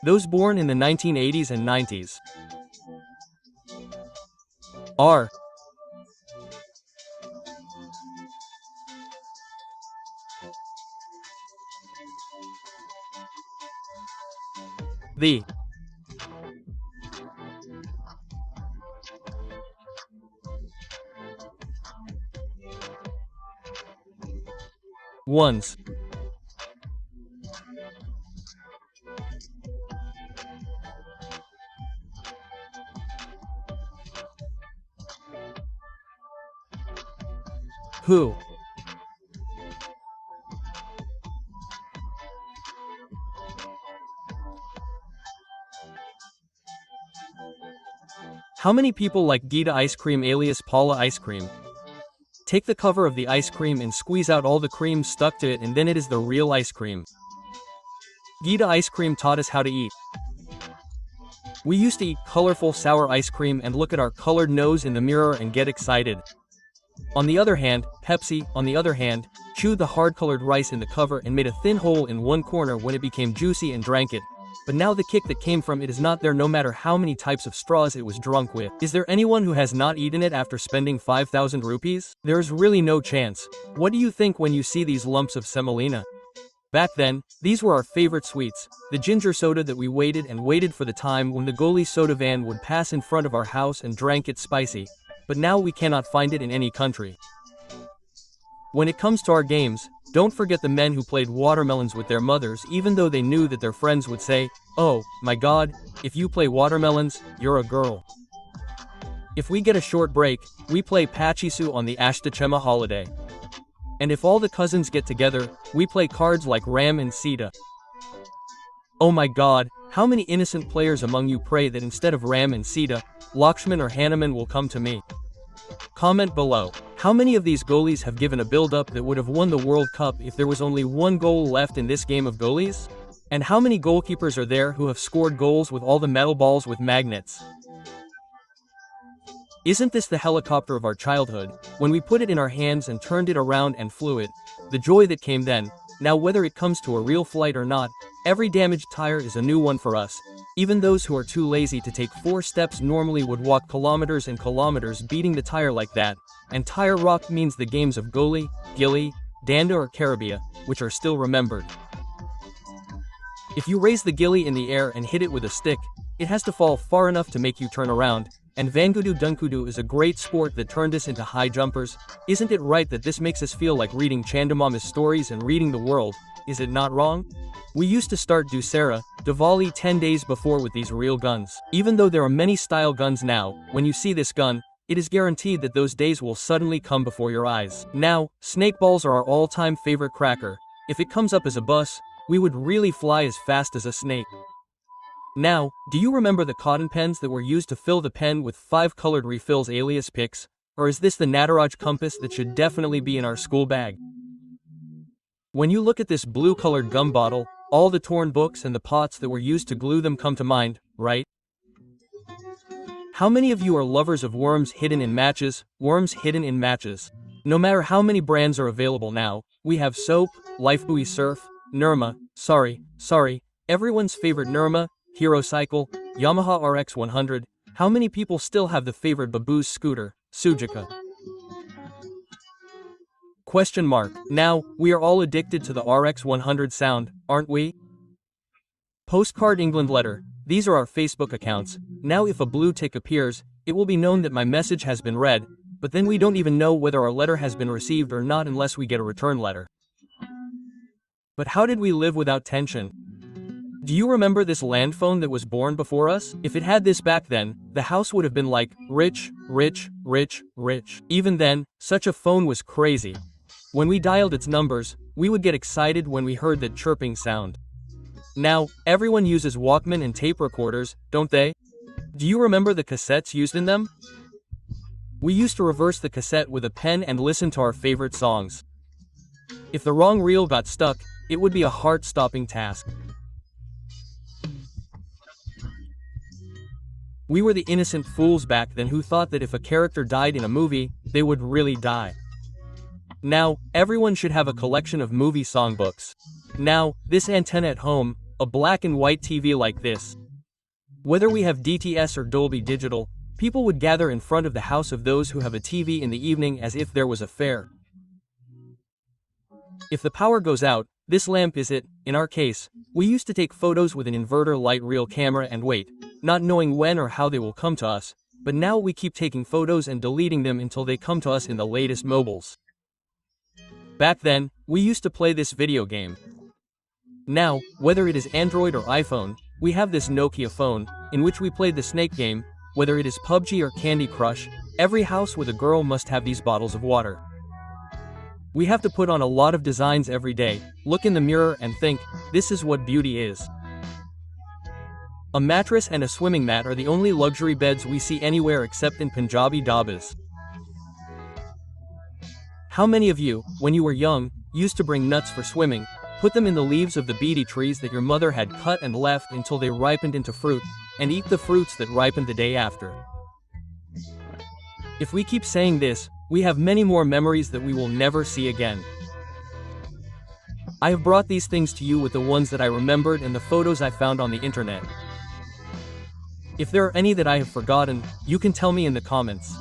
Those born in the 1980s and 90s. R. The. Ones. Who. How many people like Gita ice cream alias Paula ice cream? Take the cover of the ice cream and squeeze out all the cream stuck to it, and then it is the real ice cream. Gita ice cream taught us how to eat. We used to eat colorful sour ice cream and look at our colored nose in the mirror and get excited. On the other hand, Pepsi, on the other hand, chewed the hard-colored rice in the cover and made a thin hole in one corner when it became juicy and drank it. But now the kick that came from it is not there no matter how many types of straws it was drunk with. Is there anyone who has not eaten it after spending 5,000 rupees? There is really no chance. What do you think when you see these lumps of semolina? Back then, these were our favorite sweets, the ginger soda that we waited and waited for the time when the Goli soda van would pass in front of our house and drank it spicy. But now we cannot find it in any country. When it comes to our games, don't forget the men who played watermelons with their mothers even though they knew that their friends would say, "Oh, my God, if you play watermelons, you're a girl." If we get a short break, we play Pachisu on the Ashtachema holiday. And if all the cousins get together, we play cards like Ram and Sita. Oh my God, how many innocent players among you pray that instead of Ram and Sita, Lakshman or Hanuman will come to me? Comment below. How many of these goalies have given a build-up that would have won the World Cup if there was only one goal left in this game of goalies? And how many goalkeepers are there who have scored goals with all the metal balls with magnets? Isn't this the helicopter of our childhood, when we put it in our hands and turned it around and flew it? The joy that came then. Now whether it comes to a real flight or not, every damaged tire is a new one for us. Even those who are too lazy to take 4 steps normally would walk kilometers and kilometers beating the tire like that. And tire rock means the games of Goli, Gilly, Danda or Caribia, which are still remembered. If you raise the Gilly in the air and hit it with a stick, it has to fall far enough to make you turn around. And Vangudu Dunkudu is a great sport that turned us into high jumpers. Isn't it right that this makes us feel like reading Chandamama's stories and reading the world? Is it not wrong? We used to start Dussehra, Diwali 10 days before with these real guns. Even though there are many style guns now, when you see this gun, it is guaranteed that those days will suddenly come before your eyes. Now, snake balls are our all-time favorite cracker. If it comes up as a bus, we would really fly as fast as a snake. Now, do you remember the cotton pens that were used to fill the pen with 5 colored refills alias picks? Or is this the Nataraj compass that should definitely be in our school bag? When you look at this blue-colored gum bottle, all the torn books and the pots that were used to glue them come to mind, right? How many of you are lovers of worms hidden in matches? Worms hidden in matches. No matter how many brands are available now, we have soap, Lifebuoy Surf, Nirma, sorry, everyone's favorite Nirma, Hero Cycle, Yamaha RX 100. How many people still have the favorite Babu's scooter, Suzuka? Question mark. Now, we are all addicted to the RX 100 sound, aren't we? Postcard England letter. These are our Facebook accounts. Now if a blue tick appears, it will be known that my message has been read, but then we don't even know whether our letter has been received or not unless we get a return letter. But how did we live without tension? Do you remember this land phone that was born before us? If it had this back then, the house would have been like, rich. Even then, such a phone was crazy. When we dialed its numbers, we would get excited when we heard that chirping sound. Now, everyone uses Walkman and tape recorders, don't they? Do you remember the cassettes used in them? We used to reverse the cassette with a pen and listen to our favorite songs. If the wrong reel got stuck, it would be a heart-stopping task. We were the innocent fools back then who thought that if a character died in a movie, they would really die. Now, everyone should have a collection of movie songbooks. Now, this antenna at home, a black and white TV like this. Whether we have DTS or Dolby Digital, people would gather in front of the house of those who have a TV in the evening as if there was a fair. If the power goes out, this lamp is it. In our case, we used to take photos with an inverter light reel camera and wait, not knowing when or how they will come to us, but now we keep taking photos and deleting them until they come to us in the latest mobiles. Back then, we used to play this video game. Now, whether it is Android or iPhone, we have this Nokia phone, in which we played the snake game. Whether it is PUBG or Candy Crush, every house with a girl must have these bottles of water. We have to put on a lot of designs every day, look in the mirror and think, this is what beauty is. A mattress and a swimming mat are the only luxury beds we see anywhere except in Punjabi dhabas. How many of you, when you were young, used to bring nuts for swimming, put them in the leaves of the beedi trees that your mother had cut and left until they ripened into fruit, and eat the fruits that ripened the day after? If we keep saying this, we have many more memories that we will never see again. I have brought these things to you with the ones that I remembered and the photos I found on the internet. If there are any that I have forgotten, you can tell me in the comments.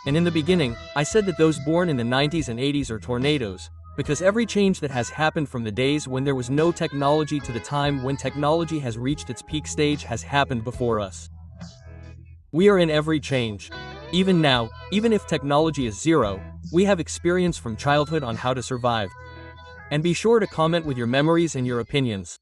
And in the beginning, I said that those born in the 90s and 80s are tornadoes, because every change that has happened from the days when there was no technology to the time when technology has reached its peak stage has happened before us. We are in every change. Even now, even if technology is zero, we have experience from childhood on how to survive. And be sure to comment with your memories and your opinions.